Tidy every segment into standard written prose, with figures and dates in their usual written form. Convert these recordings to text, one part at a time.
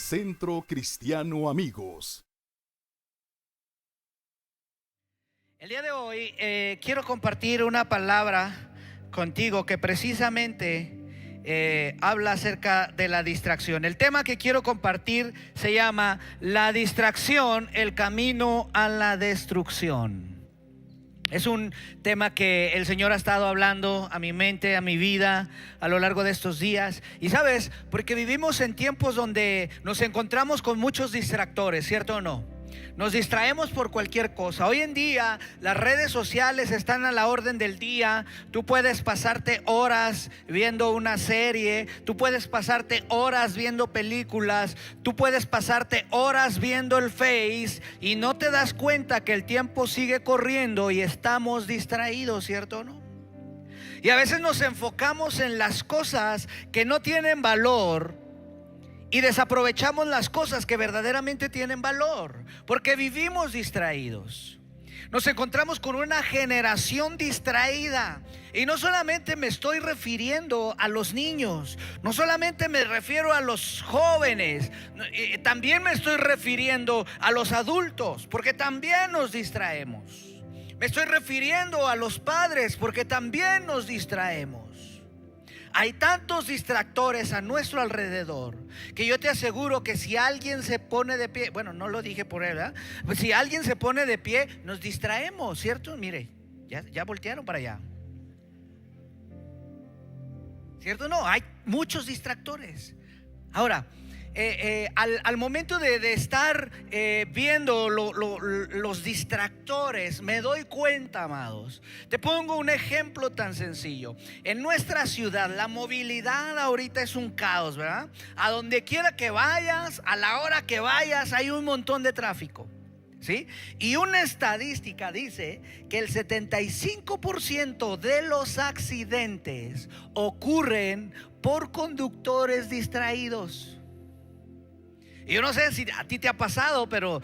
Centro Cristiano Amigos. El día de hoy quiero compartir una palabra contigo que precisamente habla acerca de la distracción. El tema que quiero compartir se llama la distracción, el camino a la destrucción. Es un tema que el Señor ha estado hablando a mi mente, a mi vida a lo largo de estos días. Y sabes, porque vivimos en tiempos donde nos encontramos con muchos distractores, ¿cierto o no? Nos distraemos por cualquier cosa. Hoy en día las redes sociales están a la orden del día. Tú puedes pasarte horas viendo una serie, tú puedes pasarte horas viendo películas, tú puedes pasarte horas viendo el Face y no te das cuenta que el tiempo sigue corriendo y estamos distraídos, ¿cierto o no? Y a veces nos enfocamos en las cosas que no tienen valor y desaprovechamos las cosas que verdaderamente tienen valor, porque vivimos distraídos. Nos encontramos con una generación distraída. Y no solamente me estoy refiriendo a los niños, no solamente me refiero a los jóvenes, también me estoy refiriendo a los adultos, porque también nos distraemos. Me estoy refiriendo a los padres, porque también nos distraemos. Hay tantos distractores a nuestro alrededor que yo te aseguro que si alguien se pone de pie, bueno, no lo dije por él, ¿verdad? Pues si alguien se pone de pie, nos distraemos, ¿cierto? Mire, ya voltearon para allá, ¿cierto? No, hay muchos distractores. Ahora, al momento de estar viendo los distractores, me doy cuenta, amados. Te pongo un ejemplo tan sencillo. En nuestra ciudad la movilidad ahorita es un caos, ¿verdad? A donde quiera que vayas, a la hora que vayas, hay un montón de tráfico, ¿sí? Y una estadística dice que el 75% de los accidentes ocurren por conductores distraídos. Y yo no sé si a ti te ha pasado, pero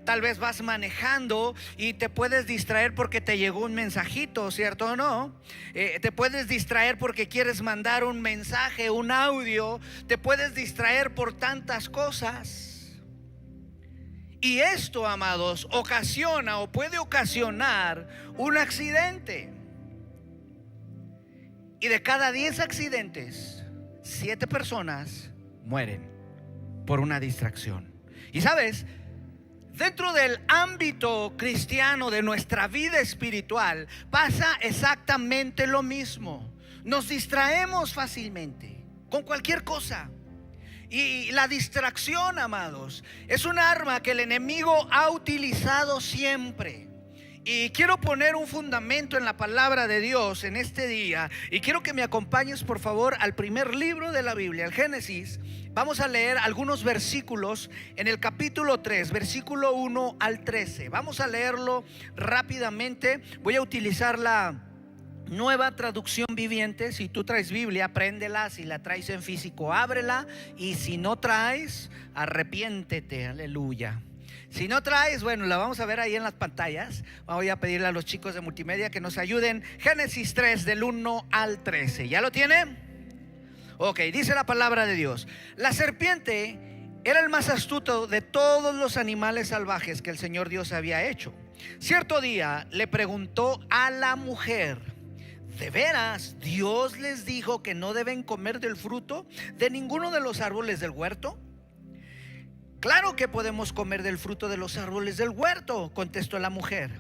tal vez vas manejando y te puedes distraer porque te llegó un mensajito, ¿cierto o no? Te puedes distraer porque quieres mandar un mensaje, un audio. Te puedes distraer por tantas cosas. Y esto, amados, ocasiona o puede ocasionar un accidente. Y de cada 10 accidentes, 7 personas mueren por una distracción. Y sabes, dentro del ámbito cristiano de nuestra vida espiritual pasa exactamente lo mismo. Nos distraemos fácilmente con cualquier cosa. Y la distracción, amados, es un arma que el enemigo ha utilizado siempre. Y quiero poner un fundamento en la palabra de Dios en este día. Y quiero que me acompañes, por favor, al primer libro de la Biblia, el Génesis. Vamos a leer algunos versículos en el capítulo 3, versículo 1 al 13. Vamos a leerlo rápidamente. Voy a utilizar la Nueva Traducción Viviente. Si tú traes Biblia, préndela. Si la traes en físico, ábrela. Y si no traes, arrepiéntete, aleluya. Si no traes, bueno, la vamos a ver ahí en las pantallas. Voy a pedirle a los chicos de multimedia que nos ayuden. Génesis 3 del 1 al 13. ¿Ya lo tiene? Ok, dice la palabra de Dios. La serpiente era el más astuto de todos los animales salvajes que el Señor Dios había hecho. Cierto día le preguntó a la mujer: ¿de veras Dios les dijo que no deben comer del fruto de ninguno de los árboles del huerto? Claro que podemos comer del fruto de los árboles del huerto, contestó la mujer.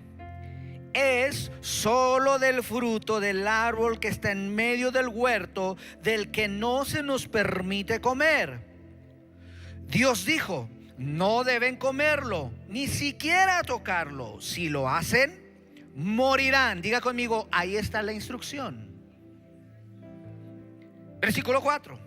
Es solo del fruto del árbol que está en medio del huerto del que no se nos permite comer. Dios dijo: no deben comerlo, ni siquiera tocarlo. Si lo hacen, morirán. Diga conmigo, ahí está la instrucción. Versículo 4.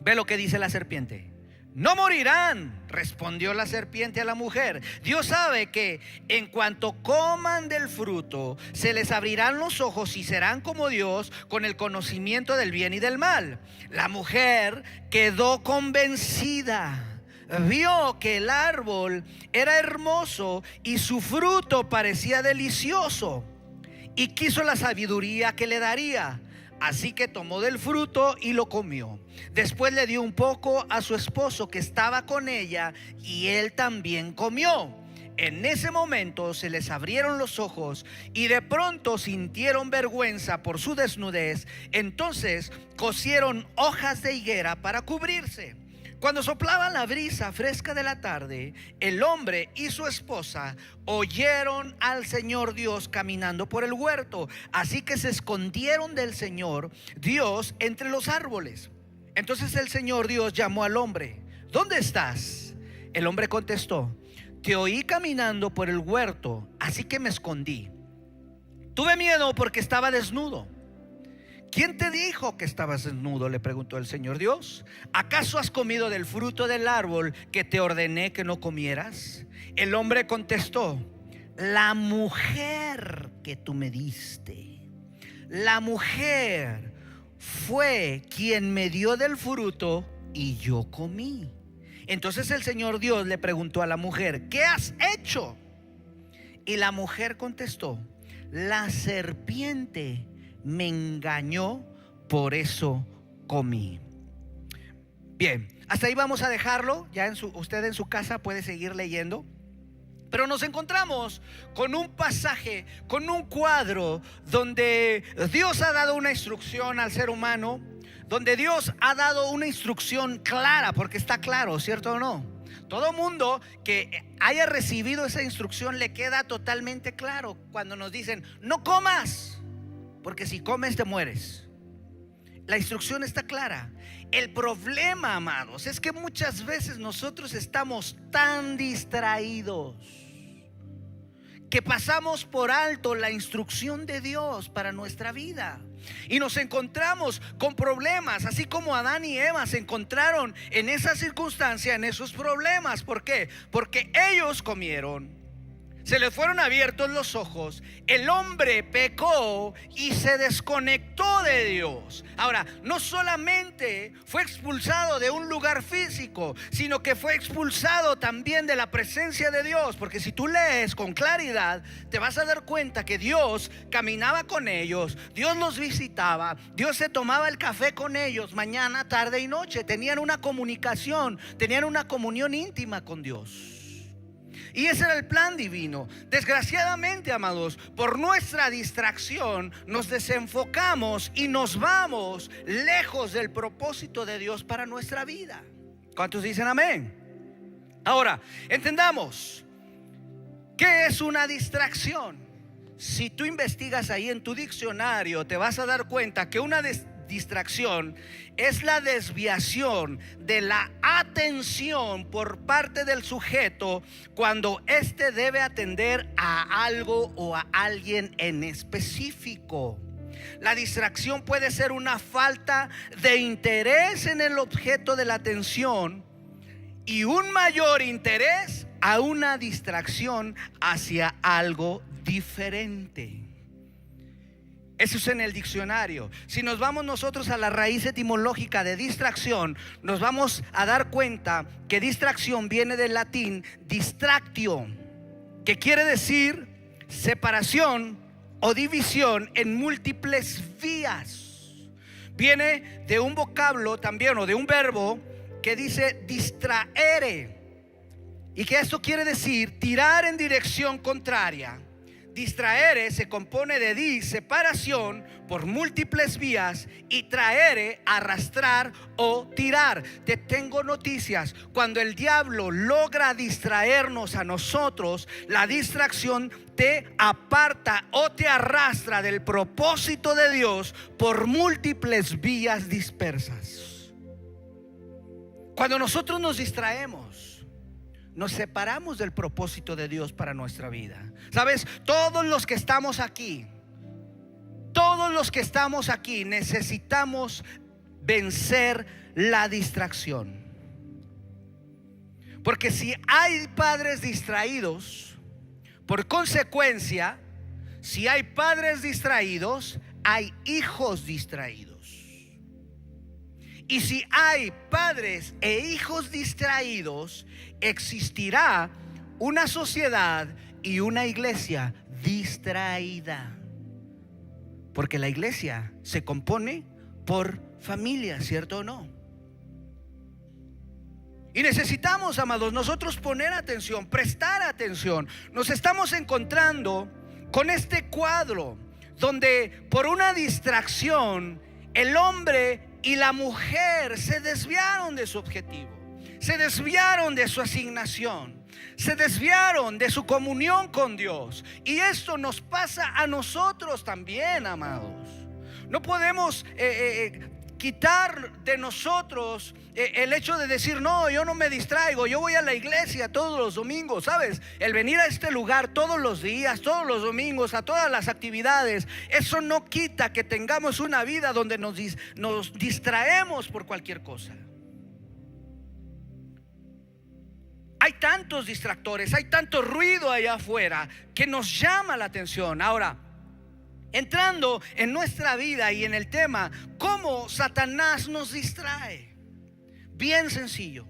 Ve lo que dice la serpiente. No morirán, respondió la serpiente a la mujer. Dios sabe que en cuanto coman del fruto, se les abrirán los ojos y serán como Dios, con el conocimiento del bien y del mal. La mujer quedó convencida. Vio que el árbol era hermoso y su fruto parecía delicioso, y quiso la sabiduría que le daría. Así que tomó del fruto y lo comió. Después le dio un poco a su esposo que estaba con ella, y él también comió. En ese momento se les abrieron los ojos y de pronto sintieron vergüenza por su desnudez. Entonces cosieron hojas de higuera para cubrirse. Cuando soplaba la brisa fresca de la tarde, el hombre y su esposa oyeron al Señor Dios caminando por el huerto. Así que se escondieron del Señor Dios entre los árboles. Entonces el Señor Dios llamó al hombre: ¿dónde estás? El hombre contestó: te oí caminando por el huerto, así que me escondí. Tuve miedo porque estaba desnudo. ¿Quién te dijo que estabas desnudo?, le preguntó el Señor Dios. ¿Acaso has comido del fruto del árbol que te ordené que no comieras? El hombre contestó: la mujer que tú me diste, la mujer fue quien me dio del fruto y yo comí. Entonces el Señor Dios le preguntó a la mujer: ¿qué has hecho? Y la mujer contestó: la serpiente me engañó, por eso comí. Bien, hasta ahí vamos a dejarlo. Ya usted en su casa puede seguir leyendo. Pero nos encontramos con un pasaje, con un cuadro donde Dios ha dado una instrucción al ser humano, donde Dios ha dado una instrucción clara, porque está claro, ¿cierto o no? Todo mundo que haya recibido esa instrucción le queda totalmente claro cuando nos dicen: no comas, porque si comes te mueres. La instrucción está clara. El problema, amados, es que muchas veces nosotros estamos tan distraídos que pasamos por alto la instrucción de Dios para nuestra vida. Y nos encontramos con problemas, así como Adán y Eva se encontraron en esa circunstancia, en esos problemas. ¿Por qué? Porque ellos comieron, se les fueron abiertos los ojos, el hombre pecó y se desconectó de Dios. Ahora, no solamente fue expulsado de un lugar físico, sino que fue expulsado también de la presencia de Dios. Porque si tú lees con claridad, te vas a dar cuenta que Dios caminaba con ellos, Dios los visitaba, Dios se tomaba el café con ellos mañana, tarde y noche. Tenían una comunicación, tenían una comunión íntima con Dios. Y ese era el plan divino. Desgraciadamente, amados, por nuestra distracción nos desenfocamos y nos vamos lejos del propósito de Dios para nuestra vida. ¿Cuántos dicen amén? Ahora, entendamos ¿qué es una distracción? Si tú investigas ahí en tu diccionario, te vas a dar cuenta que una distracción es la desviación de la atención por parte del sujeto cuando éste debe atender a algo o a alguien en específico. La distracción puede ser una falta de interés en el objeto de la atención y un mayor interés a una distracción hacia algo diferente. Eso es en el diccionario. Si nos vamos nosotros a la raíz etimológica de distracción, nos vamos a dar cuenta que distracción viene del latín distractio, que quiere decir separación o división en múltiples vías. Viene de un vocablo también, o de un verbo que dice distraere, y que esto quiere decir tirar en dirección contraria. Distraere se compone de separación por múltiples vías, y traere, arrastrar o tirar. Te tengo noticias: cuando el diablo logra distraernos a nosotros, la distracción te aparta o te arrastra del propósito de Dios por múltiples vías dispersas. Cuando nosotros nos distraemos, nos separamos del propósito de Dios para nuestra vida. ¿Sabes? Todos los que estamos aquí necesitamos vencer la distracción. Porque si hay padres distraídos, por consecuencia, si hay padres distraídos, hay hijos distraídos. Y si hay padres e hijos distraídos, existirá una sociedad y una iglesia distraída. Porque la iglesia se compone por familias, ¿cierto o no? Y necesitamos, amados, nosotros poner atención, prestar atención. Nos estamos encontrando con este cuadro donde por una distracción el hombre y la mujer se desviaron de su objetivo, se desviaron de su asignación, se desviaron de su comunión con Dios. Y esto nos pasa a nosotros también, amados. No podemos quitar de nosotros el hecho de decir: no, yo no me distraigo, yo voy a la iglesia todos los domingos. ¿Sabes? El venir a este lugar todos los días, todos los domingos, a todas las actividades, eso no quita que tengamos una vida donde nos distraemos por cualquier cosa. Hay tantos distractores, hay tanto ruido allá afuera que nos llama la atención. Ahora, entrando en nuestra vida y en el tema, ¿cómo Satanás nos distrae? Bien sencillo.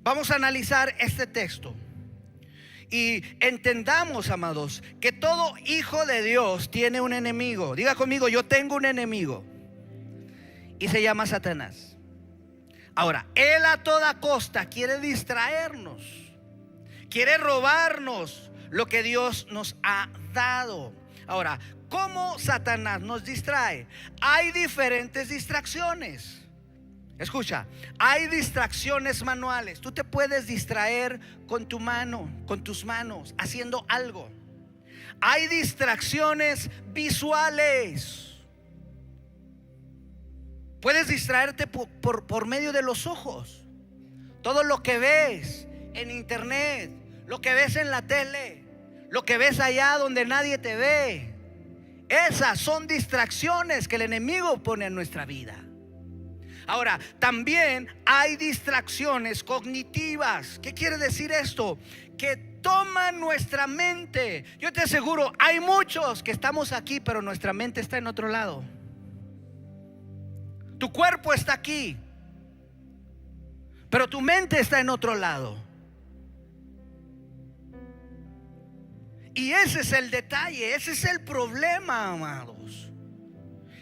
Vamos a analizar este texto y entendamos, amados, que todo hijo de Dios tiene un enemigo. Diga conmigo: yo tengo un enemigo y se llama Satanás. Ahora, él a toda costa quiere distraernos, quiere robarnos lo que Dios nos ha dado. Ahora, ¿cómo Satanás nos distrae? Hay diferentes distracciones. Escucha, hay distracciones manuales. Tú te puedes distraer con tu mano, con tus manos, haciendo algo. Hay distracciones visuales. Puedes distraerte por medio de los ojos. Todo lo que ves en internet, lo que ves en la tele, lo que ves allá donde nadie te ve, esas son distracciones que el enemigo pone en nuestra vida. Ahora, también hay distracciones cognitivas. ¿Qué quiere decir esto? Que toman nuestra mente. Yo te aseguro, hay muchos que estamos aquí, pero nuestra mente está en otro lado. Tu cuerpo está aquí, pero tu mente está en otro lado. Y ese es el detalle, ese es el problema, amados.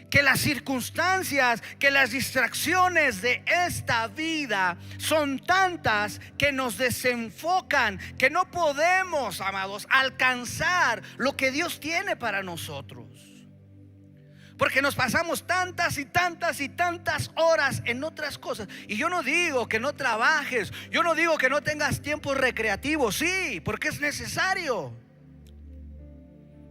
Que las circunstancias, que las distracciones de esta vida son tantas que nos desenfocan, que no podemos, amados, alcanzar lo que Dios tiene para nosotros. Porque nos pasamos tantas y tantas y tantas horas en otras cosas. Y yo no digo que no trabajes, yo no digo que no tengas tiempo recreativo, sí, porque es necesario.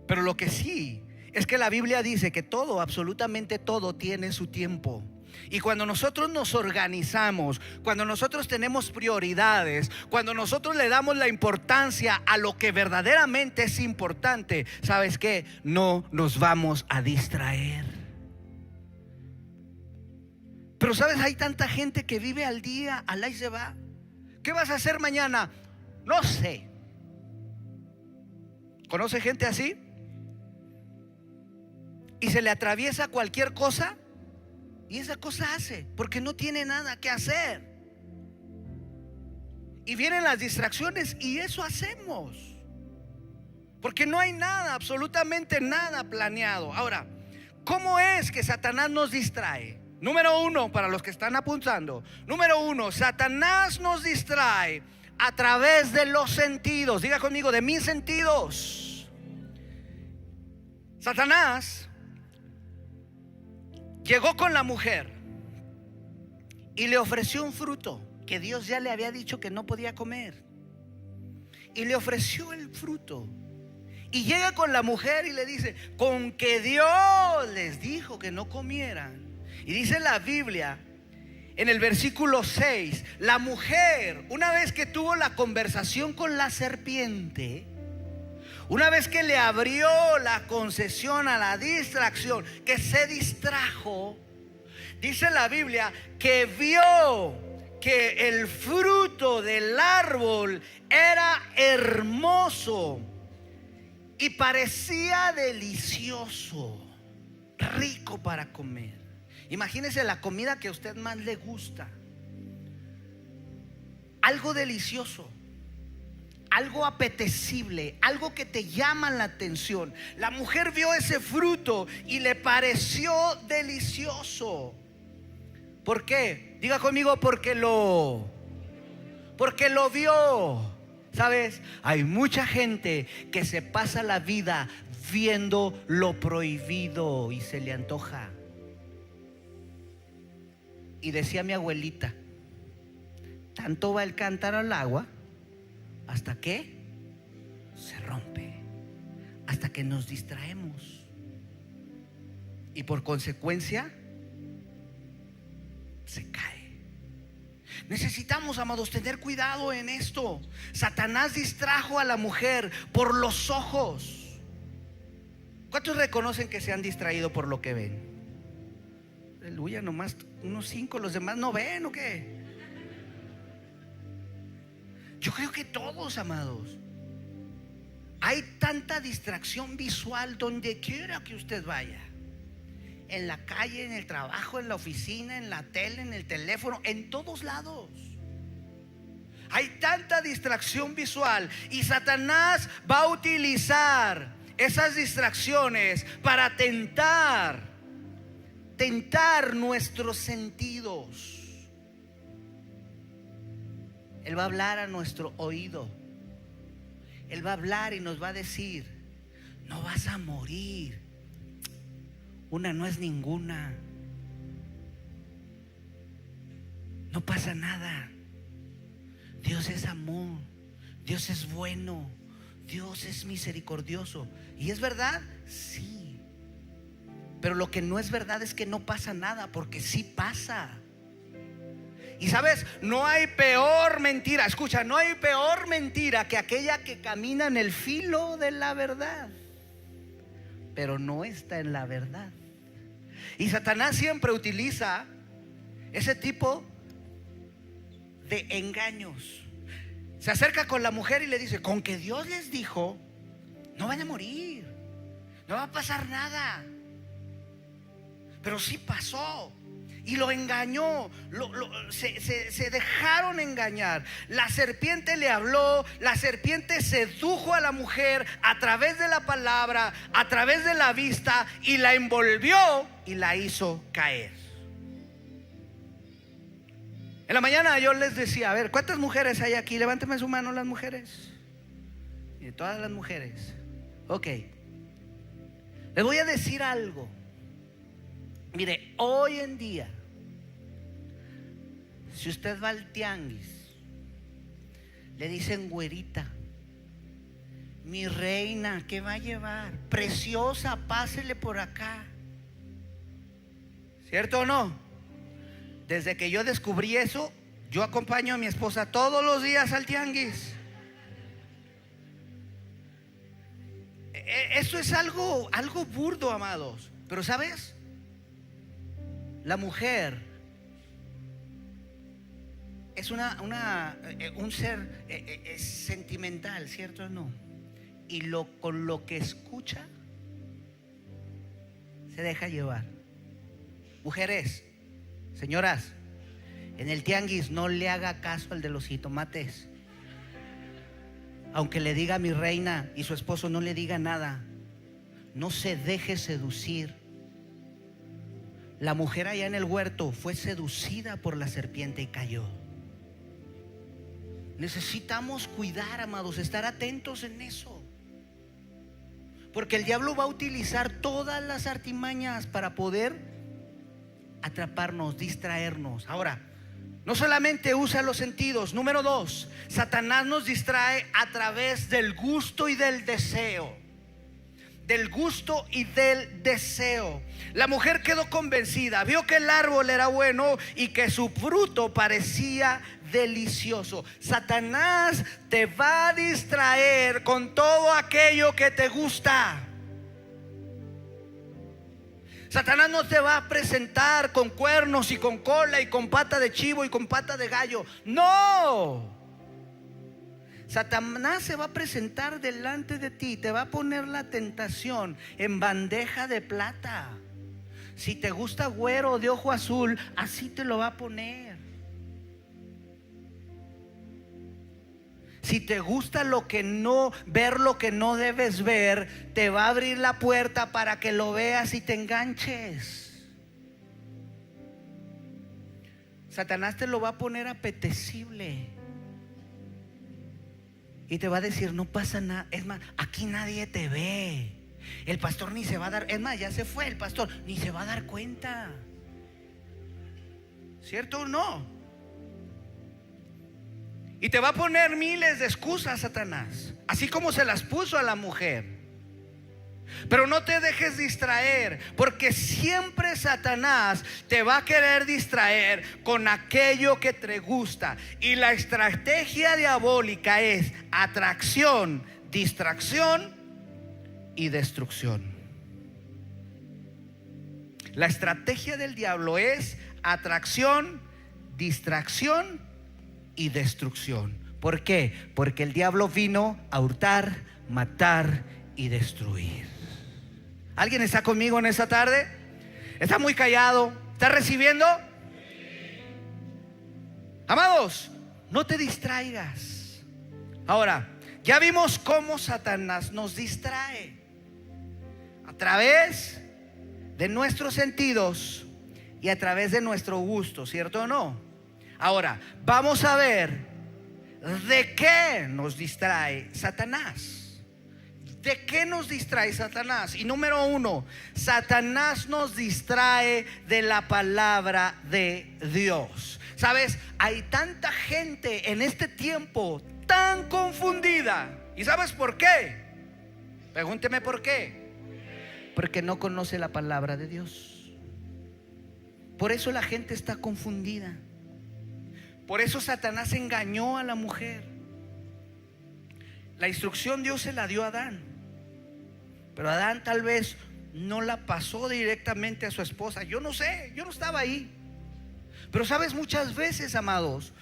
Pero lo que sí es que la Biblia dice que todo, absolutamente todo, tiene su tiempo. Y cuando nosotros nos organizamos, cuando nosotros tenemos prioridades, cuando nosotros le damos la importancia a lo que verdaderamente es importante, ¿sabes qué? No nos vamos a distraer. Pero ¿sabes? Hay tanta gente que vive al día, al ahí se va. ¿Qué vas a hacer mañana? No sé. ¿Conoce gente así? Y se le atraviesa cualquier cosa y esa cosa hace, porque no tiene nada que hacer. Y vienen las distracciones y eso hacemos, porque no hay nada, absolutamente nada planeado. Ahora, ¿cómo es que Satanás nos distrae? Número uno, para los que están apuntando. Número uno, Satanás nos distrae a través de los sentidos. Diga conmigo: de mis sentidos. Satanás llegó con la mujer y le ofreció un fruto que Dios ya le había dicho que no podía comer. Y le ofreció el fruto. Y llega con la mujer y le dice: con que Dios les dijo que no comieran. Y dice la Biblia en el versículo 6, la mujer, una vez que tuvo la conversación con la serpiente, una vez que le abrió la concesión a la distracción, que se distrajo, dice la Biblia que vio que el fruto del árbol era hermoso y parecía delicioso, rico para comer. Imagínese la comida que a usted más le gusta, algo delicioso, algo apetecible, algo que te llama la atención. La mujer vio ese fruto y le pareció delicioso. ¿Por qué? Diga conmigo, porque lo vio. ¿Sabes? Hay mucha gente que se pasa la vida viendo lo prohibido y se le antoja. Y decía mi abuelita, tanto va el cántaro al agua hasta que se rompe, hasta que nos distraemos y por consecuencia se cae. Necesitamos, amados, tener cuidado en esto. Satanás distrajo a la mujer por los ojos. ¿Cuántos reconocen que se han distraído por lo que ven? Aleluya, nomás unos 5, los demás no ven, ¿o qué? Yo creo que todos, amados. Hay tanta distracción visual donde quiera que usted vaya. En la calle, en el trabajo, en la oficina, en la tele, en el teléfono, en todos lados. Hay tanta distracción visual y Satanás va a utilizar esas distracciones para tentar nuestros sentidos. Él va a hablar a nuestro oído. Él va a hablar y nos va a decir: no vas a morir. Una no es ninguna. No pasa nada. Dios es amor. Dios es bueno. Dios es misericordioso. ¿Y es verdad? Sí. Pero lo que no es verdad es que no pasa nada, porque sí pasa. Y sabes, no hay peor mentira. Escucha, no hay peor mentira que aquella que camina en el filo de la verdad, pero no está en la verdad. Y Satanás siempre utiliza ese tipo de engaños. Se acerca con la mujer y le dice: con que Dios les dijo, no van a morir, no va a pasar nada. Pero sí pasó. Y lo engañó, se dejaron engañar. La serpiente le habló, la serpiente sedujo a la mujer a través de la palabra, a través de la vista, y la envolvió y la hizo caer. En la mañana yo les decía: a ver, ¿cuántas mujeres hay aquí? Levánteme su mano las mujeres. Y todas las mujeres. Ok. Les voy a decir algo. Mire, hoy en día, si usted va al tianguis, le dicen: güerita, mi reina, ¿qué va a llevar? Preciosa, pásele por acá. ¿Cierto o no? Desde que yo descubrí eso, yo acompaño a mi esposa todos los días al tianguis. Eso es algo burdo, amados. Pero ¿sabes? La mujer es un ser sentimental, ¿cierto o no? Y con lo que escucha se deja llevar. Mujeres, señoras, en el tianguis no le haga caso al de los jitomates. Aunque le diga mi reina y su esposo no le diga nada, no se deje seducir. La mujer allá en el huerto fue seducida por la serpiente y cayó. Necesitamos cuidar, amados, estar atentos en eso, porque el diablo va a utilizar todas las artimañas para poder atraparnos, distraernos. Ahora, no solamente usa los sentidos. Número 2, Satanás nos distrae a través del gusto y del deseo. Del gusto y del deseo. La mujer quedó convencida, vio que el árbol era bueno y que su fruto parecía delicioso. Satanás te va a distraer con todo aquello que te gusta. Satanás no te va a presentar con cuernos y con cola y con pata de chivo y con pata de gallo. No. Satanás se va a presentar delante de ti, te va a poner la tentación en bandeja de plata. Si te gusta güero de ojo azul, así te lo va a poner. Si te gusta ver lo que no debes ver, te va a abrir la puerta para que lo veas y te enganches. Satanás te lo va a poner apetecible y te va a decir: no pasa nada. Es más, aquí nadie te ve. El pastor ni se va a dar, es más, ya se fue el pastor, ni se va a dar cuenta. ¿Cierto o no? Y te va a poner miles de excusas, Satanás, así como se las puso a la mujer. Pero no te dejes distraer, porque siempre Satanás te va a querer distraer con aquello que te gusta. Y la estrategia diabólica es atracción, distracción y destrucción. La estrategia del diablo es atracción, distracción y destrucción. ¿Por qué? Porque el diablo vino a hurtar, matar y destruir. ¿Alguien está conmigo en esta tarde? ¿Está muy callado? ¿Está recibiendo? Amados, no te distraigas. Ahora, ya vimos cómo Satanás nos distrae a través de nuestros sentidos y a través de nuestro gusto, ¿cierto o no? Ahora, vamos a ver de qué nos distrae Satanás. ¿De qué nos distrae Satanás? Y número uno, Satanás nos distrae de la palabra de Dios. ¿Sabes? Hay tanta gente en este tiempo tan confundida. ¿Y sabes por qué? Pregúnteme por qué. Porque no conoce la palabra de Dios. Por eso la gente está confundida. Por eso Satanás engañó a la mujer. La instrucción Dios se la dio a Adán, pero Adán tal vez no la pasó directamente a su esposa. Yo no sé, yo no estaba ahí. Pero sabes, muchas veces, amados,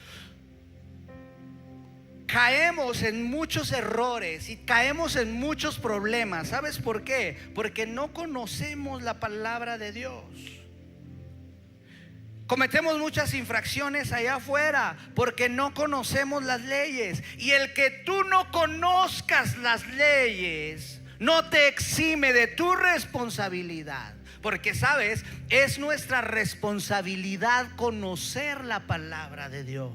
caemos en muchos errores y caemos en muchos problemas. ¿Sabes por qué? Porque no conocemos la palabra de Dios. Cometemos muchas infracciones allá afuera porque no conocemos las leyes. Y el que tú no conozcas las leyes no te exime de tu responsabilidad. Porque sabes, es nuestra responsabilidad conocer la palabra de Dios.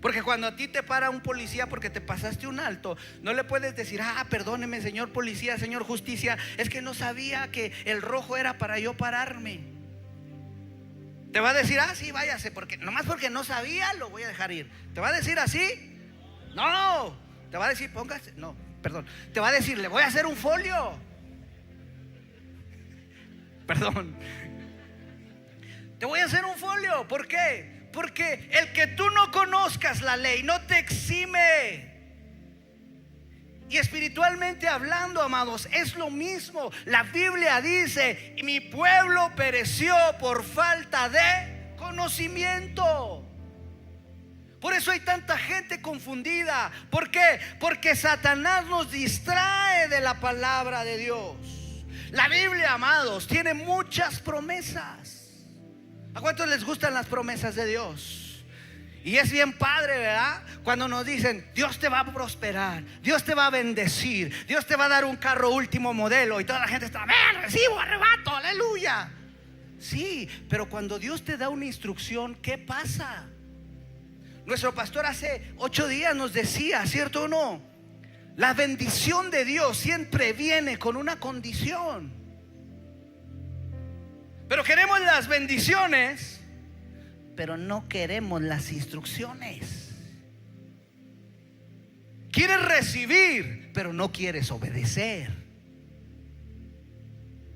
Porque cuando a ti te para un policía porque te pasaste un alto, no le puedes decir: perdóneme, señor policía, señor justicia, es que no sabía que el rojo era para yo pararme. Te va a decir: sí, váyase, porque nomás porque no sabía lo voy a dejar ir. ¿Te va a decir así? No. Te va a decir: póngase. No, perdón. Te va a decir: le voy a hacer un folio. Perdón. Te voy a hacer un folio. ¿Por qué? Porque el que tú no conozcas la ley no te exime. Y espiritualmente hablando, amados, es lo mismo. La Biblia dice: mi pueblo pereció por falta de conocimiento. Por eso hay tanta gente confundida. ¿Por qué? Porque Satanás nos distrae de la palabra de Dios. La Biblia, amados, tiene muchas promesas. ¿A cuántos les gustan las promesas de Dios? Y es bien padre, ¿verdad? Cuando nos dicen: Dios te va a prosperar, Dios te va a bendecir, Dios te va a dar un carro último modelo. Y toda la gente está: ven, recibo, arrebato, aleluya. Sí, pero cuando Dios te da una instrucción, ¿qué pasa? Nuestro pastor hace 8 días nos decía, ¿cierto o no? La bendición de Dios siempre viene con una condición. Pero queremos las bendiciones, pero no queremos las instrucciones. Quieres recibir, pero no quieres obedecer.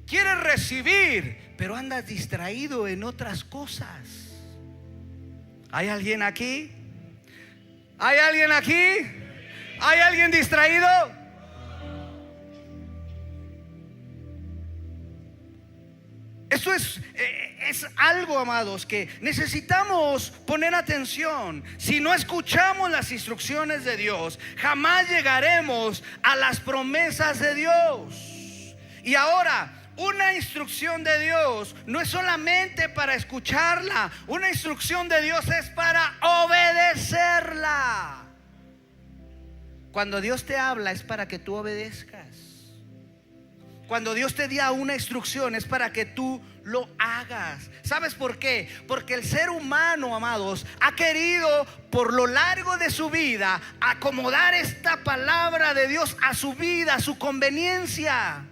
Quieres recibir, pero andas distraído en otras cosas. ¿Hay alguien aquí? ¿Hay alguien aquí? ¿Hay alguien distraído? Eso es algo, amados, que necesitamos poner atención. Si no escuchamos las instrucciones de Dios, jamás llegaremos a las promesas de Dios. Y ahora, una instrucción de Dios no es solamente para escucharla. Una instrucción de Dios es para obedecerla. Cuando Dios te habla es para que tú obedezcas. Cuando Dios te da una instrucción es para que tú lo hagas. ¿Sabes por qué? Porque el ser humano, amados, ha querido por lo largo de su vida acomodar esta palabra de Dios a su vida, a su conveniencia.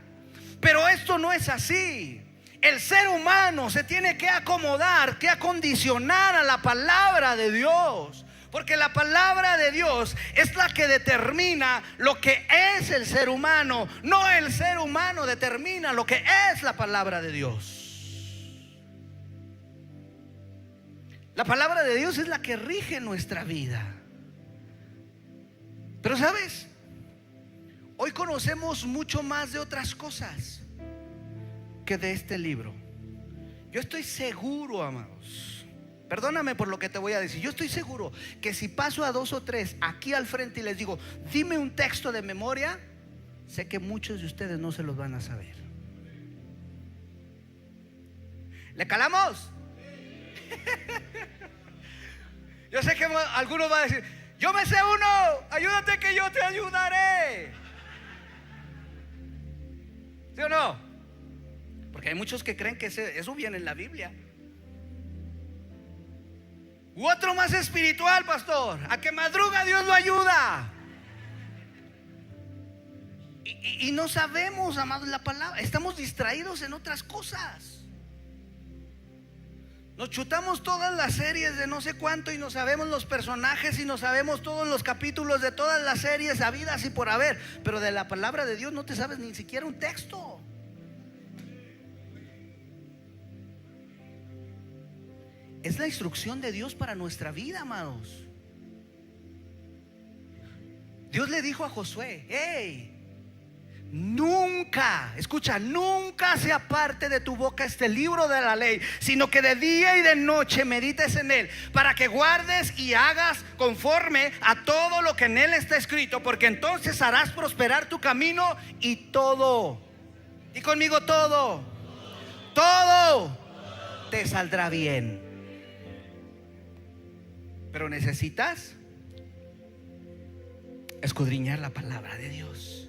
Pero esto no es así. El ser humano se tiene que acomodar, que acondicionar a la palabra de Dios. Porque la palabra de Dios es la que determina lo que es el ser humano. No el ser humano determina lo que es la palabra de Dios. La palabra de Dios es la que rige nuestra vida. Pero ¿sabes? Hoy conocemos mucho más de otras cosas que de este libro. Yo estoy seguro, amados, perdóname por lo que te voy a decir, yo estoy seguro que si paso a 2 o 3 aquí al frente y les digo, dime un texto de memoria, sé que muchos de ustedes no se los van a saber. ¿Le calamos? Yo sé que algunos van a decir, yo me sé uno, ayúdate que yo te ayudaré. ¿Sí o no? Porque hay muchos que creen que eso viene en la Biblia. U otro más espiritual, pastor, a que madruga Dios lo ayuda. Y no sabemos, amados, la palabra. Estamos distraídos en otras cosas. Nos chutamos todas las series de no sé cuánto y no sabemos los personajes y no sabemos todos los capítulos de todas las series habidas y por haber. Pero de la palabra de Dios no te sabes ni siquiera un texto. Es la instrucción de Dios para nuestra vida, amados. Dios le dijo a Josué: hey, nunca, escucha, nunca se aparte de tu boca este libro de la ley, sino que de día y de noche medites en él, para que guardes y hagas conforme a todo lo que en él está escrito, porque entonces harás prosperar tu camino y todo, y conmigo todo te saldrá bien. Pero necesitas escudriñar la palabra de Dios,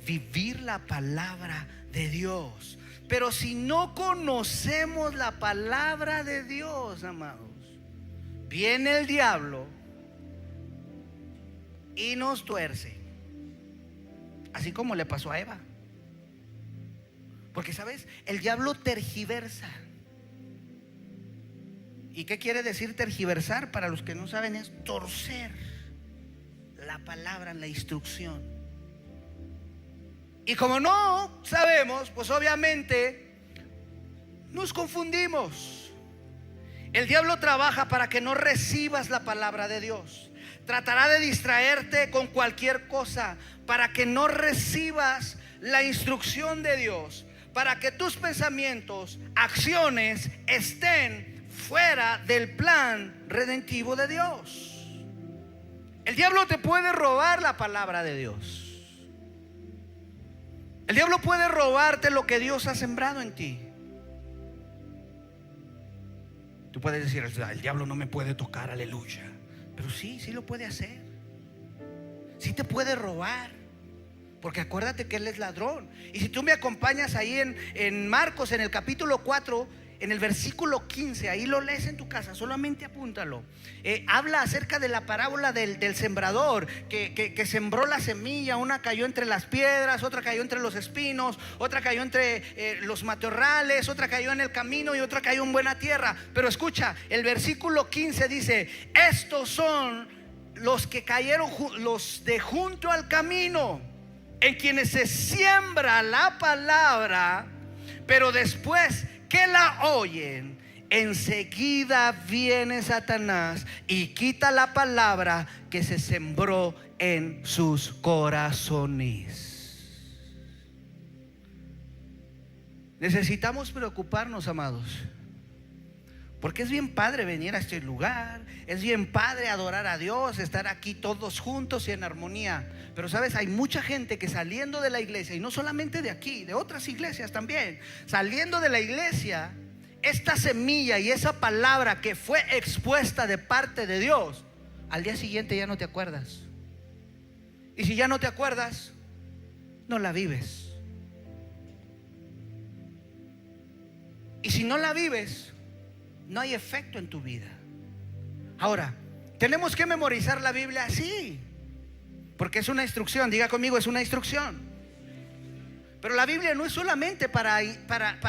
vivir la palabra de Dios. Pero si no conocemos la palabra de Dios, amados, viene el diablo y nos tuerce, así como le pasó a Eva. Porque sabes, el diablo tergiversa. ¿Y qué quiere decir tergiversar? Para los que no saben, es torcer la palabra, la instrucción. Y como no sabemos, pues obviamente nos confundimos. El diablo trabaja para que no recibas la palabra de Dios. Tratará de distraerte con cualquier cosa para que no recibas la instrucción de Dios, para que tus pensamientos, acciones estén fuera del plan redentivo de Dios. El diablo te puede robar la palabra de Dios. El diablo puede robarte lo que Dios ha sembrado en ti. Tú puedes decir: el diablo no me puede tocar, aleluya. Pero sí lo puede hacer. Sí te puede robar, porque acuérdate que él es ladrón. Y si tú me acompañas ahí en Marcos, en el capítulo 4, en el versículo 15, ahí lo lees en tu casa, solamente apúntalo. Habla acerca de la parábola del sembrador que sembró la semilla. Una cayó entre las piedras, otra cayó entre los espinos, otra cayó entre los matorrales, otra cayó en el camino y otra cayó en buena tierra. Pero escucha, el versículo 15 dice: estos son los que cayeron, los de junto al camino, en quienes se siembra la palabra, pero después que la oyen, enseguida viene Satanás y quita la palabra que se sembró en sus corazones. Necesitamos preocuparnos, amados, Porque es bien padre venir a este lugar, es bien padre adorar a Dios, estar aquí todos juntos y en armonía. Pero sabes, hay mucha gente que saliendo de la iglesia, y no solamente de aquí, de otras iglesias también, saliendo de la iglesia, esta semilla y esa palabra que fue expuesta de parte de Dios, al día siguiente ya no te acuerdas. Y si ya no te acuerdas, no la vives. Y si no la vives, no hay efecto en tu vida. Ahora, ¿tenemos que memorizar la Biblia? Sí, porque es una instrucción. Diga conmigo, es una instrucción. Pero la Biblia no es solamente para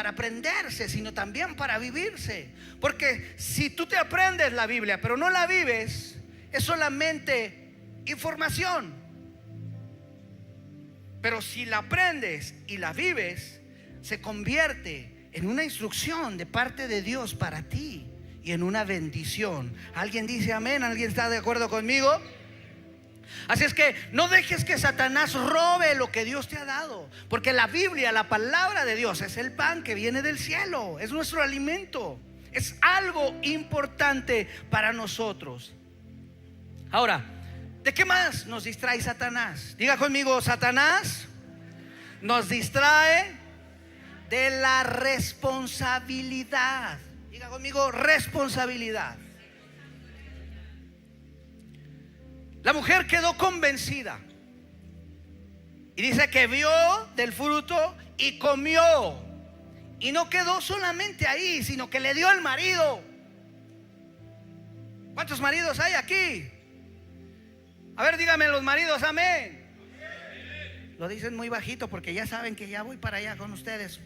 aprenderse, sino también para vivirse. Porque si tú te aprendes la Biblia pero no la vives, es solamente información. Pero si la aprendes y la vives, se convierte en una instrucción de parte de Dios para ti y en una bendición. ¿Alguien dice amén? ¿Alguien está de acuerdo conmigo? Así es que no dejes que Satanás robe lo que Dios te ha dado, porque la Biblia, la palabra de Dios, es el pan que viene del cielo, es nuestro alimento, es algo importante para nosotros. Ahora, ¿de qué más nos distrae Satanás? Diga conmigo, Satanás nos distrae de la responsabilidad. Diga conmigo, responsabilidad. La mujer quedó convencida y dice que vio del fruto y comió. Y no quedó solamente ahí, sino que le dio al marido. ¿Cuántos maridos hay aquí? A ver, díganme los maridos, amén. Lo dicen muy bajito porque ya saben que ya voy para allá con ustedes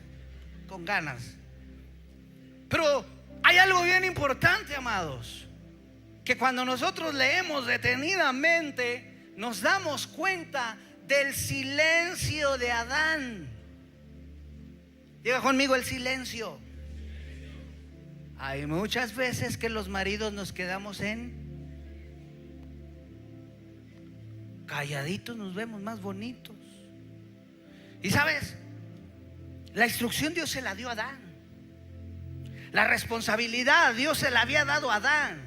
con ganas. Pero hay algo bien importante, amados, que cuando nosotros leemos detenidamente nos damos cuenta del silencio de Adán. Diga conmigo, el silencio. Hay muchas veces que los maridos nos quedamos calladitos, nos vemos más bonitos. Y sabes, la instrucción Dios se la dio a Adán. La responsabilidad Dios se la había dado a Adán.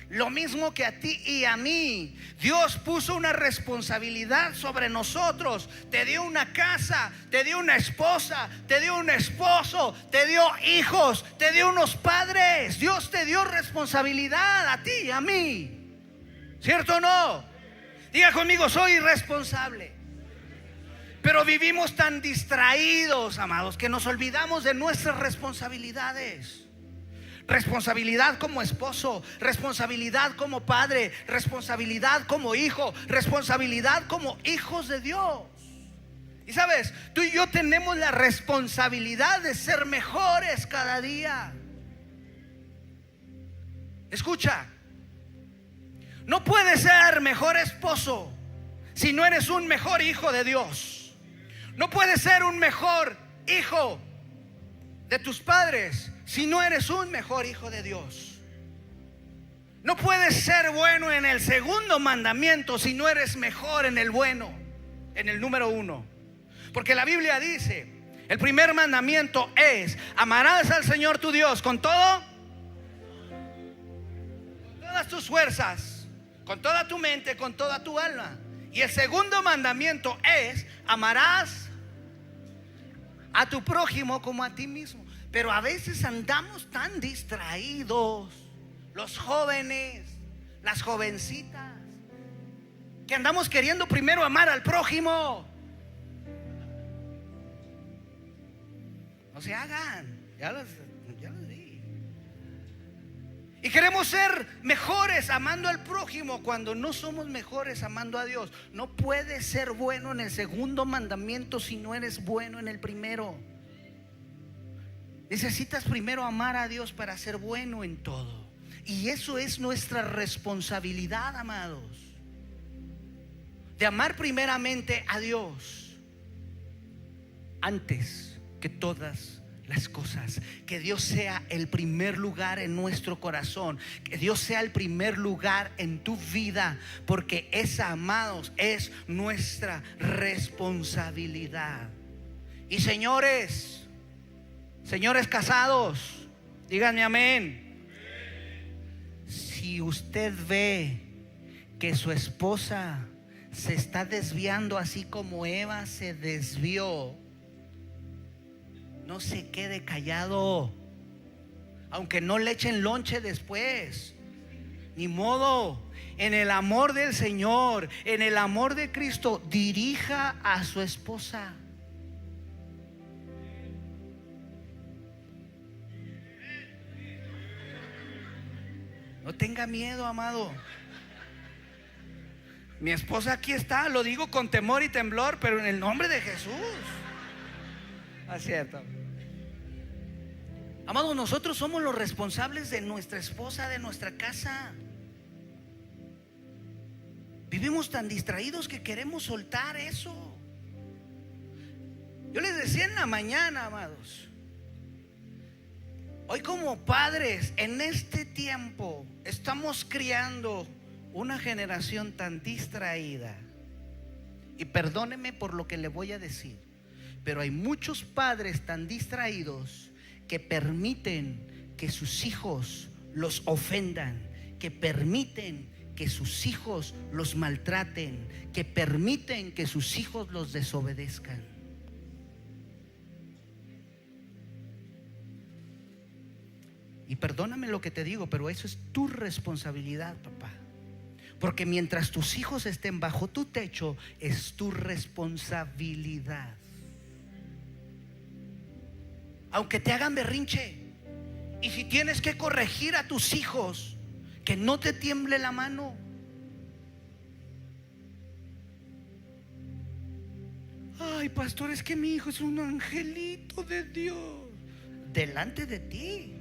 Lo mismo que a ti y a mí. Dios puso una responsabilidad sobre nosotros. Te dio una casa, te dio una esposa, te dio un esposo, te dio hijos, te dio unos padres. Dios te dio responsabilidad a ti y a mí. ¿Cierto o no? Diga conmigo, soy responsable. Pero vivimos tan distraídos, amados, que nos olvidamos de nuestras responsabilidades. Responsabilidad como esposo, responsabilidad como padre, responsabilidad como hijo, responsabilidad como hijos de Dios. Y sabes, tú y yo tenemos la responsabilidad de ser mejores cada día. Escucha, no puedes ser mejor esposo si no eres un mejor hijo de Dios. No puedes ser un mejor hijo de tus padres si no eres un mejor hijo de Dios. No puedes ser bueno en el segundo mandamiento si no eres mejor en el bueno, en el número 1. Porque la Biblia dice, el primer mandamiento es: amarás al Señor tu Dios con todo, con todas tus fuerzas, con toda tu mente, con toda tu alma. Y el segundo mandamiento es: amarás a tu prójimo como a ti mismo. Pero a veces andamos tan distraídos, los jóvenes, las jovencitas, que andamos queriendo primero amar al prójimo. No se hagan, ya los di. Y queremos ser mejores amando al prójimo cuando no somos mejores amando a Dios. No puedes ser bueno en el segundo mandamiento si no eres bueno en el primero. Necesitas primero amar a Dios para ser bueno en todo. Y eso es nuestra responsabilidad, amados, de amar primeramente a Dios antes que todas las cosas. Que Dios sea el primer lugar en nuestro corazón, que Dios sea el primer lugar en tu vida, porque esa, amados, es nuestra responsabilidad. Y señores casados, díganme amén. si usted ve que su esposa se está desviando así como Eva se desvió, no se quede callado, aunque no le echen lonche después. Ni modo. En el amor del Señor, en el amor de Cristo, dirija a su esposa. No tenga miedo, amado. Mi esposa aquí está, lo digo con temor y temblor, pero en el nombre de Jesús. Acierto. Amados, nosotros somos los responsables de nuestra esposa, de nuestra casa. Vivimos tan distraídos que queremos soltar eso. Yo les decía en la mañana, amados, hoy como padres en este tiempo estamos criando una generación tan distraída. Y perdóneme por lo que le voy a decir, pero hay muchos padres tan distraídos que permiten que sus hijos los ofendan, que permiten que sus hijos los maltraten, que permiten que sus hijos los desobedezcan. Y perdóname lo que te digo, pero eso es tu responsabilidad, papá. Porque mientras tus hijos estén bajo tu techo, es tu responsabilidad. Aunque te hagan berrinche, y si tienes que corregir a tus hijos, que no te tiemble la mano. Ay, pastor, es que mi hijo es un angelito de Dios delante de ti.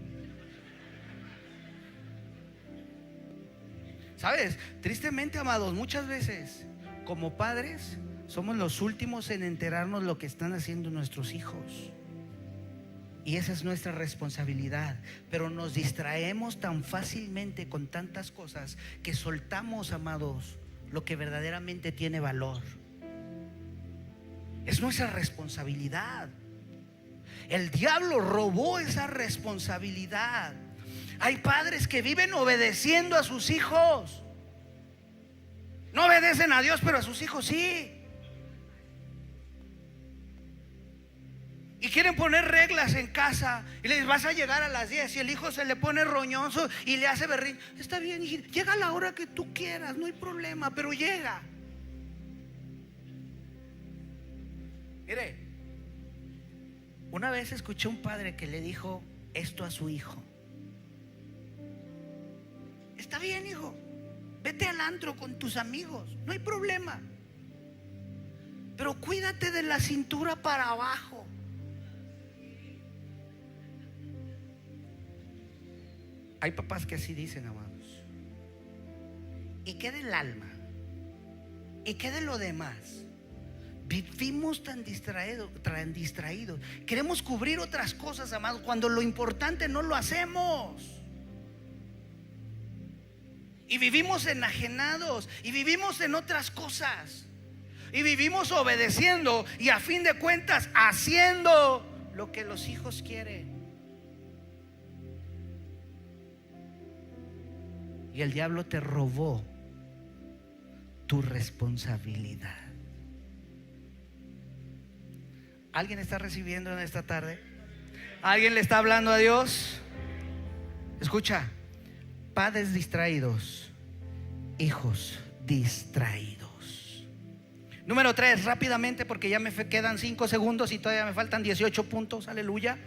¿Sabes? Tristemente, amados, muchas veces como padres somos los últimos en enterarnos lo que están haciendo nuestros hijos. Y esa es nuestra responsabilidad. Pero nos distraemos tan fácilmente con tantas cosas que soltamos, amados, lo que verdaderamente tiene valor. Es nuestra responsabilidad. El diablo robó esa responsabilidad. Hay padres que viven obedeciendo a sus hijos. No obedecen a Dios, pero a sus hijos sí. Y quieren poner reglas en casa y les vas a llegar a las 10 y el hijo se le pone roñoso y le hace berrinche. Está bien, hijito, llega a la hora que tú quieras, no hay problema, pero llega. Mire, una vez escuché un padre que le dijo esto a su hijo: está bien, hijo, vete al antro con tus amigos, no hay problema, pero cuídate de la cintura para abajo. Hay papás que así dicen, amados. ¿Y qué del alma? ¿Y qué de lo demás? Vivimos tan distraídos. Queremos cubrir otras cosas, amados, cuando lo importante no lo hacemos. Y vivimos enajenados. Y vivimos en otras cosas. Y vivimos obedeciendo. Y a fin de cuentas haciendo lo que los hijos quieren. Y el diablo te robó tu responsabilidad. ¿Alguien está recibiendo en esta tarde? ¿Alguien le está hablando a Dios? Escucha: padres distraídos, hijos distraídos. Número 3, rápidamente, porque ya me quedan 5 segundos y todavía me faltan 18 puntos. Aleluya.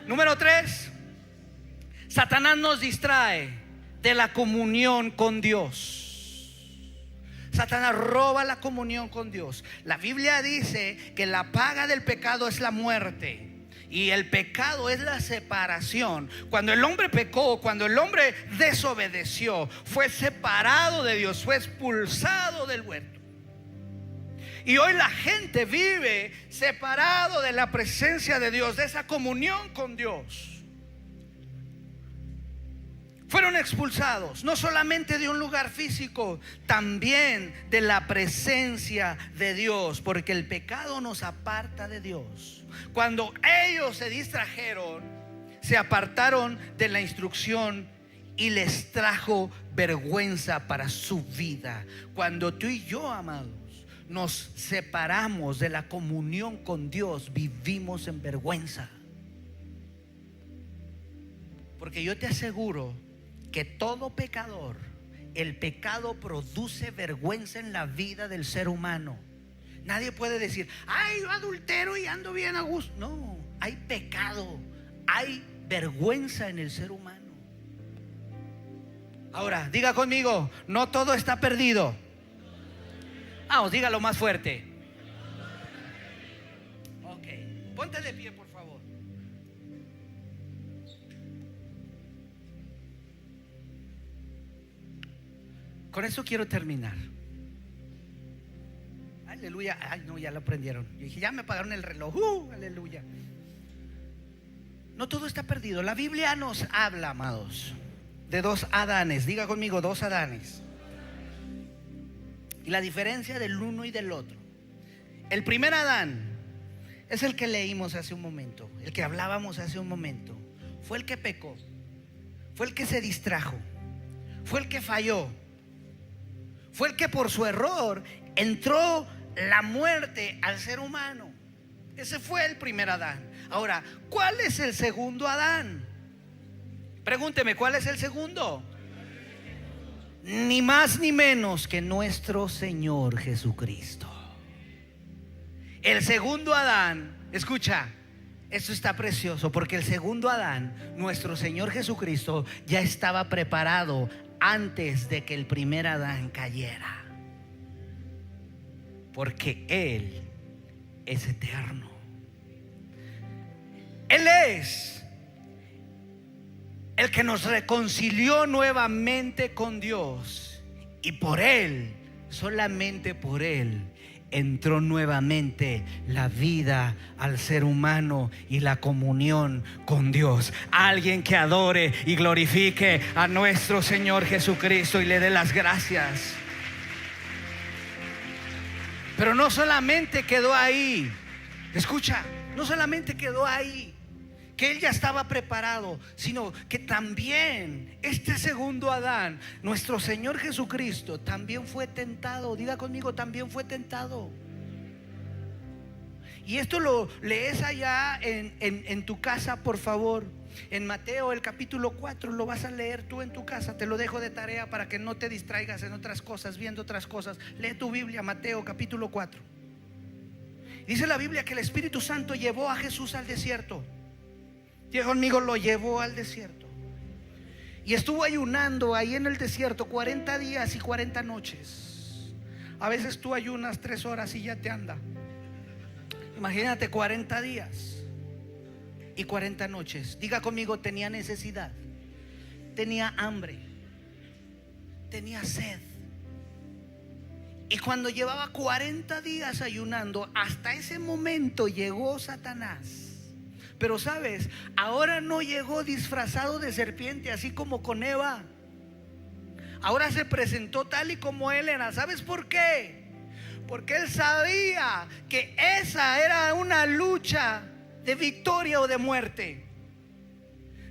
Número 3, Satanás nos distrae de la comunión con Dios. Satanás roba la comunión con Dios. La Biblia dice que la paga del pecado es la muerte. Y el pecado es la separación. Cuando el hombre pecó, cuando el hombre desobedeció, fue separado de Dios, fue expulsado del huerto. Y hoy la gente vive separado de la presencia de Dios, de esa comunión con Dios. Fueron expulsados no solamente de un lugar físico, también de la presencia de Dios, porque el pecado nos aparta de Dios. Cuando ellos se distrajeron, se apartaron de la instrucción y les trajo vergüenza para su vida. Cuando tú y yo, amados, nos separamos de la comunión con Dios, vivimos en vergüenza. Porque yo te aseguro que todo pecador, el pecado produce vergüenza en la vida del ser humano. Nadie puede decir, ay, yo adultero y ando bien a gusto. No, hay pecado, hay vergüenza en el ser humano. Ahora, diga conmigo, no todo está perdido. Vamos, dígalo más fuerte. Ok, ponte de pie, por favor. Con eso quiero terminar. Aleluya. Ay, no, ya lo prendieron. Yo dije, ya me apagaron el reloj. Aleluya. No todo está perdido. La Biblia nos habla, amados, de dos Adanes. Diga conmigo, dos Adanes. Y la diferencia del uno y del otro. El primer Adán es el que leímos hace un momento, el que hablábamos hace un momento. Fue el que pecó, fue el que se distrajo, fue el que falló, fue el que por su error entró la muerte al ser humano. Ese fue el primer Adán. Ahora, ¿cuál es el segundo Adán? Pregúnteme, ¿cuál es el segundo? Ni más ni menos que nuestro Señor Jesucristo. El segundo Adán, escucha, esto está precioso, porque el segundo Adán, nuestro Señor Jesucristo, ya estaba preparado antes de que el primer Adán cayera. Porque Él es eterno. Él es el que nos reconcilió nuevamente con Dios. Y por Él, solamente por Él, entró nuevamente la vida al ser humano y la comunión con Dios. Alguien que adore y glorifique a nuestro Señor Jesucristo y le dé las gracias. Pero no solamente quedó ahí. Escucha, no solamente quedó ahí, que Él ya estaba preparado, sino que también este segundo Adán, nuestro Señor Jesucristo, también fue tentado. Diga conmigo, también fue tentado. Y esto lo lees allá en tu casa, por favor. En Mateo, el capítulo 4, lo vas a leer tú en tu casa. Te lo dejo de tarea para que no te distraigas en otras cosas, viendo otras cosas. Lee tu Biblia, Mateo capítulo 4. Dice la Biblia que el Espíritu Santo llevó a Jesús al desierto. Diga conmigo, lo llevó al desierto. Y estuvo ayunando ahí en el desierto 40 días y 40 noches. A veces tú ayunas 3 horas y ya te anda. Imagínate 40 días y 40 noches. Diga conmigo, tenía necesidad, tenía hambre, tenía sed. Y cuando llevaba 40 días ayunando, hasta ese momento llegó Satanás. Pero sabes, ahora no llegó disfrazado de serpiente, así como con Eva. Ahora se presentó tal y como él era. ¿Sabes por qué? Porque él sabía que esa era una lucha de victoria o de muerte.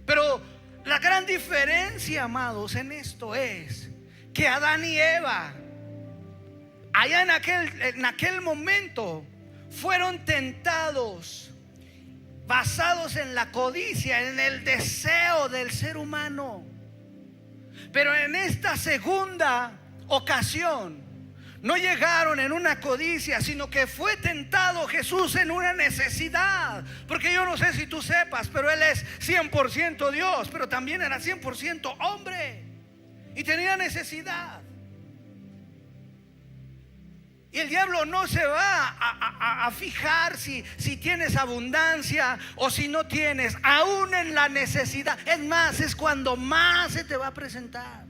Pero la gran diferencia, amados, en esto es que Adán y Eva, allá en aquel momento, fueron tentados basados en la codicia, en el deseo del ser humano. Pero en esta segunda ocasión no llegaron en una codicia, sino que fue tentado Jesús en una necesidad. Porque yo no sé si tú sepas, pero Él es 100% Dios, pero también era 100% hombre y tenía necesidad. Y el diablo no se va a fijar si tienes abundancia o si no tienes, aún en la necesidad. Es más, es cuando más se te va a presentar.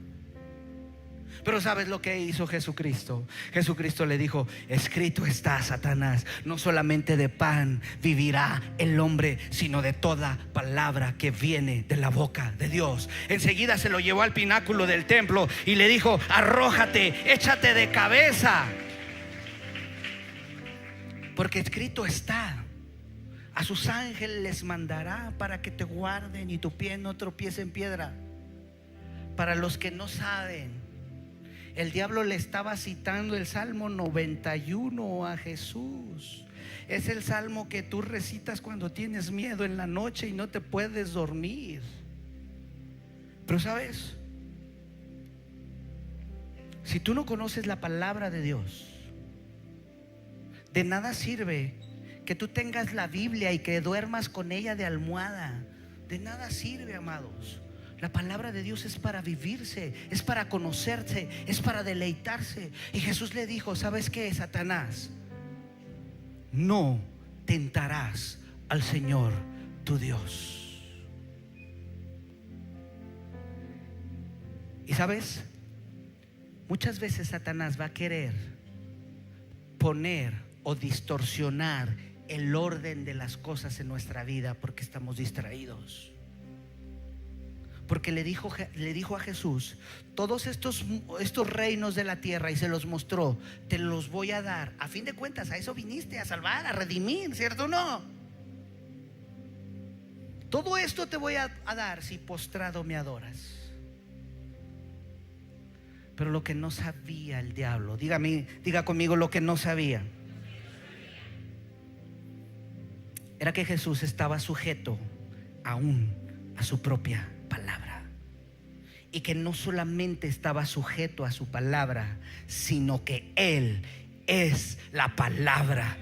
Pero ¿sabes lo que hizo Jesucristo? Jesucristo le dijo: escrito está, Satanás, no solamente de pan vivirá el hombre, sino de toda palabra que viene de la boca de Dios. Enseguida se lo llevó al pináculo del templo y le dijo: arrójate, échate de cabeza, porque escrito está: a sus ángeles les mandará para que te guarden y tu pie no tropiece en piedra. Para los que no saben, el diablo le estaba citando el Salmo 91 a Jesús. Es el salmo que tú recitas cuando tienes miedo en la noche y no te puedes dormir. Pero sabes, si tú no conoces la palabra de Dios, de nada sirve que tú tengas la Biblia y que duermas con ella de almohada. De nada sirve, amados. La palabra de Dios es para vivirse, es para conocerse, es para deleitarse. Y Jesús le dijo: ¿sabes qué, Satanás? No tentarás al Señor tu Dios. Y sabes, muchas veces Satanás va a querer poner o distorsionar el orden de las cosas en nuestra vida porque estamos distraídos. Porque le dijo a Jesús: todos estos reinos de la tierra, y se los mostró, te los voy a dar. A fin de cuentas, a eso viniste, a salvar, a redimir, ¿cierto o no? Todo esto te voy a dar si postrado me adoras. Pero lo que no sabía el diablo, diga conmigo lo que no sabía, era que Jesús estaba sujeto aún a su propia palabra. Y que no solamente estaba sujeto a su palabra, sino que Él es la palabra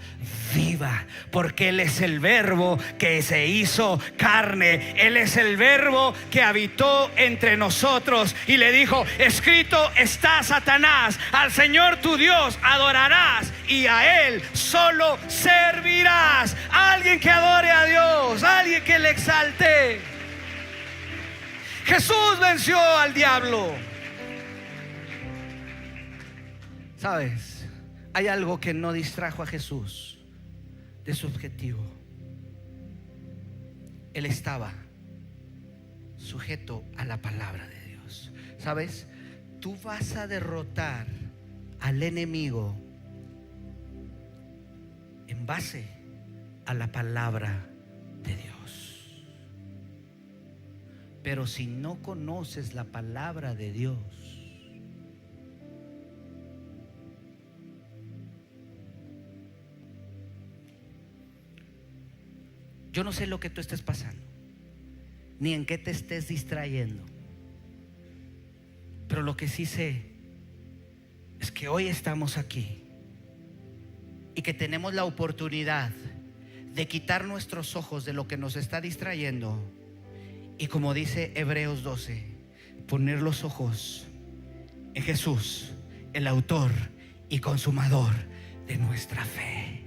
viva, porque Él es el verbo que se hizo carne. Él es el verbo que habitó entre nosotros y le dijo: escrito está, Satanás, al Señor tu Dios adorarás y a Él solo servirás. Alguien que adore a Dios, alguien que le exalte. Jesús venció al diablo. ¿Sabes? Hay algo que no distrajo a Jesús de su objetivo. Él estaba sujeto a la palabra de Dios. ¿Sabes? Tú vas a derrotar al enemigo en base a la palabra de Dios. Pero si no conoces la palabra de Dios, yo no sé lo que tú estés pasando, ni en qué te estés distrayendo, pero lo que sí sé es que hoy estamos aquí y que tenemos la oportunidad de quitar nuestros ojos de lo que nos está distrayendo. Y como dice Hebreos 12, poner los ojos en Jesús, el autor y consumador de nuestra fe.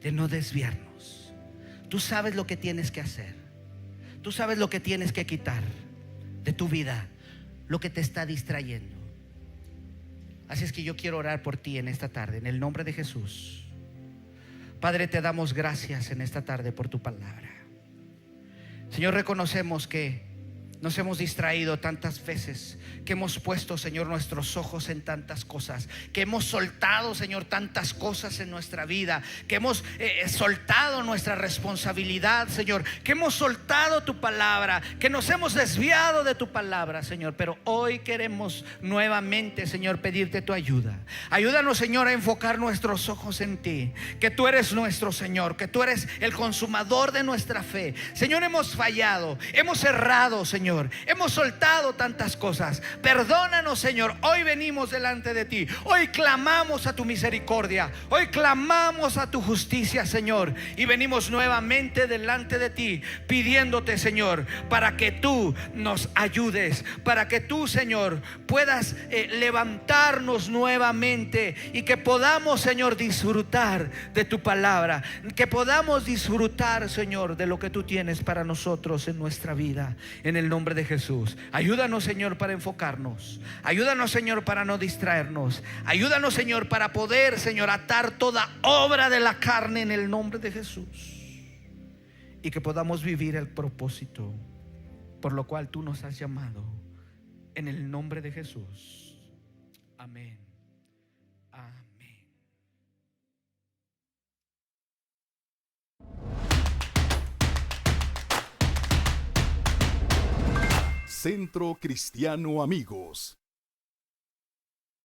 De no desviarnos. Tú sabes lo que tienes que hacer. Tú sabes lo que tienes que quitar de tu vida, lo que te está distrayendo. Así es que yo quiero orar por ti en esta tarde, en el nombre de Jesús. Padre, te damos gracias en esta tarde por tu palabra. Señor, reconocemos que nos hemos distraído tantas veces, que hemos puesto, Señor, nuestros ojos en tantas cosas, que hemos soltado, Señor, tantas cosas en nuestra vida, que hemos soltado nuestra responsabilidad, Señor, que hemos soltado tu palabra, que nos hemos desviado de tu palabra, Señor. Pero hoy queremos nuevamente, Señor, pedirte tu ayuda. Ayúdanos, Señor, a enfocar nuestros ojos en ti, que tú eres nuestro Señor, que tú eres el consumador de nuestra fe. Señor, hemos fallado, hemos errado, Señor, hemos soltado tantas cosas. Perdónanos, Señor. Hoy venimos delante de ti. Hoy clamamos a tu misericordia. Hoy clamamos a tu justicia, Señor. Y venimos nuevamente delante de ti, pidiéndote, Señor, para que tú nos ayudes, para que tú, Señor, puedas levantarnos nuevamente y que podamos, Señor, disfrutar de tu palabra, que podamos disfrutar, Señor, de lo que tú tienes para nosotros en nuestra vida. En el nombre de Jesús, ayúdanos, Señor, para enfocarnos. Ayúdanos, Señor, para no distraernos. Ayúdanos, Señor, para poder, Señor, atar toda obra de la carne en el nombre de Jesús, y que podamos vivir el propósito por lo cual tú nos has llamado, en el nombre de Jesús. Amén. Amén. Centro Cristiano Amigos.